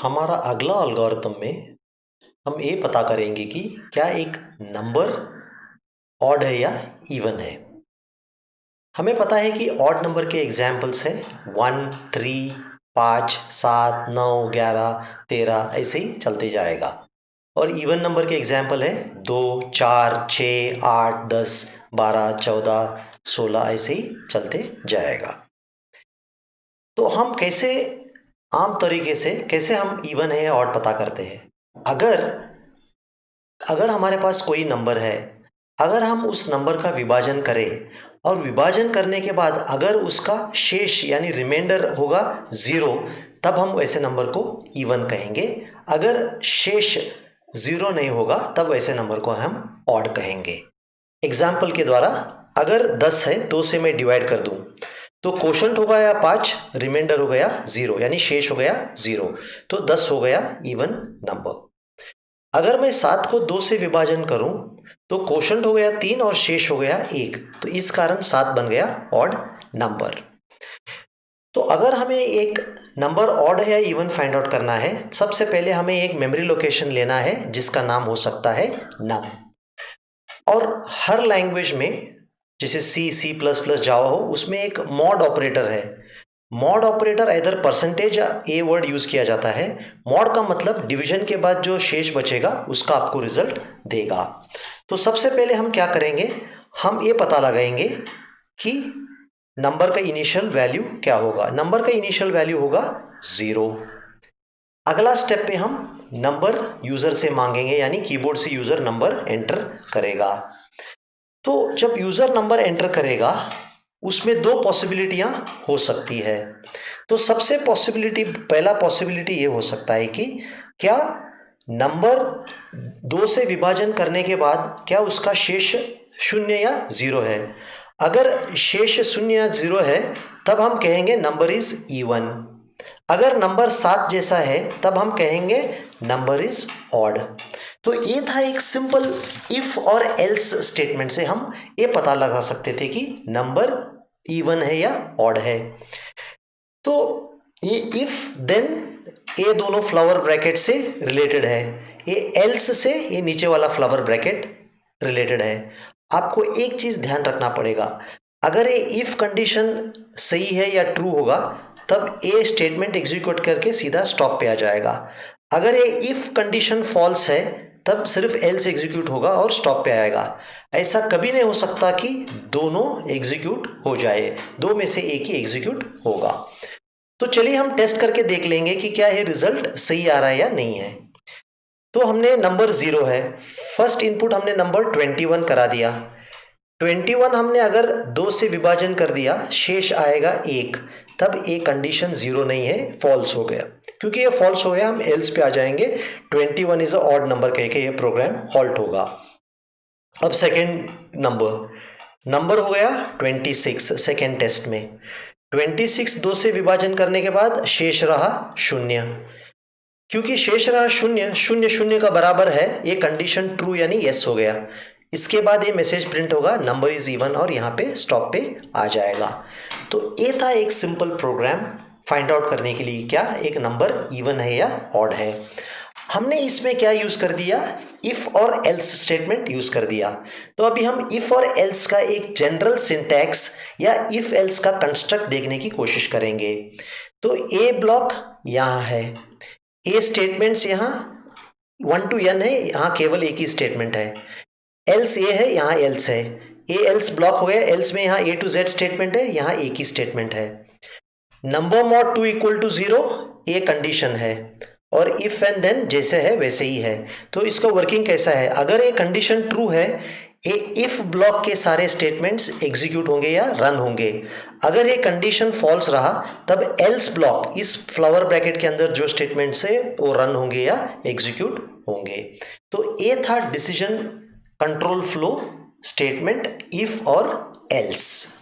हमारा अगला एल्गोरिथम में हम ये पता करेंगे कि क्या एक नंबर ऑड है या इवन है। हमें पता है कि ऑड नंबर के एग्जाम्पल्स हैं 1, 3, 5, 7, 9, 11, 13 ऐसे ही चलते जाएगा। और इवन नंबर के एग्जाम्पल है 2, 4, 6, 8, 10, 12, 14, 16 ऐसे ही चलते जाएगा। तो हम कैसे आम तरीके से कैसे हम इवन है या ऑड पता करते हैं। अगर अगर हमारे पास कोई नंबर है, अगर हम उस नंबर का विभाजन करें और विभाजन करने के बाद अगर उसका शेष यानी रिमाइंडर होगा 0, तब हम ऐसे नंबर को इवन कहेंगे। अगर शेष 0 नहीं होगा तब ऐसे नंबर को हम ऑड कहेंगे। एग्जाम्पल के द्वारा, अगर 10 है, 2 से मैं डिवाइड कर दूं तो क्वोशंट हो गया 5, रिमाइंडर हो गया 0 यानी शेष हो गया 0, तो 10 हो गया इवन नंबर। अगर मैं 7 को 2 से विभाजन करूं तो क्वोशंट हो गया 3 और शेष हो गया 1, तो इस कारण 7 बन गया ऑड नंबर। तो अगर हमें एक नंबर ऑड है या इवन फाइंड आउट करना है, सबसे पहले हमें एक मेमोरी लोकेशन लेना है जिसका नाम हो सकता है नम। और हर लैंग्वेज में, जैसे C++, जावा हो, उसमें एक मॉड ऑपरेटर है। मॉड ऑपरेटर इधर परसेंटेज या ए वर्ड यूज किया जाता है। मॉड का मतलब डिवीजन के बाद जो शेष बचेगा उसका आपको रिजल्ट देगा। तो सबसे पहले हम क्या करेंगे, हम ये पता लगाएंगे कि नंबर का इनिशियल वैल्यू क्या होगा। नंबर का इनिशियल वैल्यू होगा 0। अगला स्टेप पे हम नंबर यूजर से मांगेंगे, यानी कीबोर्ड से यूजर नंबर एंटर करेगा। तो जब यूजर नंबर एंटर करेगा उसमें 2 पॉसिबिलिटियां हो सकती है। तो सबसे पहला पॉसिबिलिटी ये हो सकता है कि क्या नंबर 2 से विभाजन करने के बाद क्या उसका शेष 0 या 0 है। अगर शेष 0 या 0 है तब हम कहेंगे नंबर इज इवन। अगर नंबर 7 जैसा है तब हम कहेंगे नंबर इज ऑड। तो ये था एक सिंपल इफ और एल्स स्टेटमेंट से हम ये पता लगा सकते थे कि नंबर इवन है या ऑड है। तो ये इफ देन, ये दोनों फ्लावर ब्रैकेट से रिलेटेड है, ये एल्स से ये नीचे वाला फ्लावर ब्रैकेट रिलेटेड है। आपको एक चीज ध्यान रखना पड़ेगा, अगर ये इफ कंडीशन सही है या ट्रू होगा तब ये स्टेटमेंट एग्जीक्यूट करके सीधा स्टॉप पे आ जाएगा। अगर ये इफ कंडीशन फॉल्स है तब सिर्फ एल्स एग्जीक्यूट होगा और स्टॉप पे आएगा। ऐसा कभी नहीं हो सकता कि दोनों एग्जीक्यूट हो जाए, 2 में से एक ही एग्जीक्यूट होगा। तो चलिए हम टेस्ट करके देख लेंगे कि क्या ये रिजल्ट सही आ रहा है या नहीं है। तो हमने नंबर 0 है, फर्स्ट इनपुट हमने नंबर 21 करा दिया। 21 हमने अगर 2 से विभाजन कर दिया, शेष आएगा 1, तब ये कंडीशन 0 नहीं है, फॉल्स हो गया। क्योंकि ये फॉल्स हो गया हम एल्स पे आ जाएंगे, 21 इज अ ऑड नंबर कह के ये प्रोग्राम हॉल्ट होगा। अब सेकेंड नंबर हो गया 26 सेकेंड टेस्ट में। 26 2 से विभाजन करने के बाद शेष रहा 0। क्योंकि शेष रहा 0, 0 0 का बराबर है, ये कंडीशन ट्रू यानी यस हो गया। इसके बाद ये मैसेज प्रिंट होगा नंबर इज इवन और यहाँ पे स्टॉप पे आ जाएगा। तो ये था एक सिंपल प्रोग्राम फाइंड आउट करने के लिए क्या एक नंबर इवन है या ऑड है। हमने इसमें क्या यूज कर दिया, इफ और एल्स स्टेटमेंट यूज कर दिया। तो अभी हम इफ और एल्स का एक जनरल सिंटैक्स या इफ एल्स का कंस्ट्रक्ट देखने की कोशिश करेंगे। तो ए ब्लॉक यहाँ है, ए स्टेटमेंट्स यहाँ 1 to n है, यहाँ केवल एक ही स्टेटमेंट है। एल्स ए है, यहाँ एल्स है, ए एल्स ब्लॉक हो गया, एल्स में यहाँ A to Z स्टेटमेंट है, यहाँ एक ही स्टेटमेंट है। नंबर मॉड 2 इक्वल टू 0 ये कंडीशन है, और इफ एंड देन जैसे है वैसे ही है। तो इसका वर्किंग कैसा है, अगर ये कंडीशन ट्रू है, ये इफ ब्लॉक के सारे स्टेटमेंट्स एग्जीक्यूट होंगे या रन होंगे। अगर ये कंडीशन फॉल्स रहा तब एल्स ब्लॉक, इस फ्लावर ब्रैकेट के अंदर जो स्टेटमेंट्स है वो रन होंगे या एग्जीक्यूट होंगे। तो ये था decision control flow statement if और एल्स।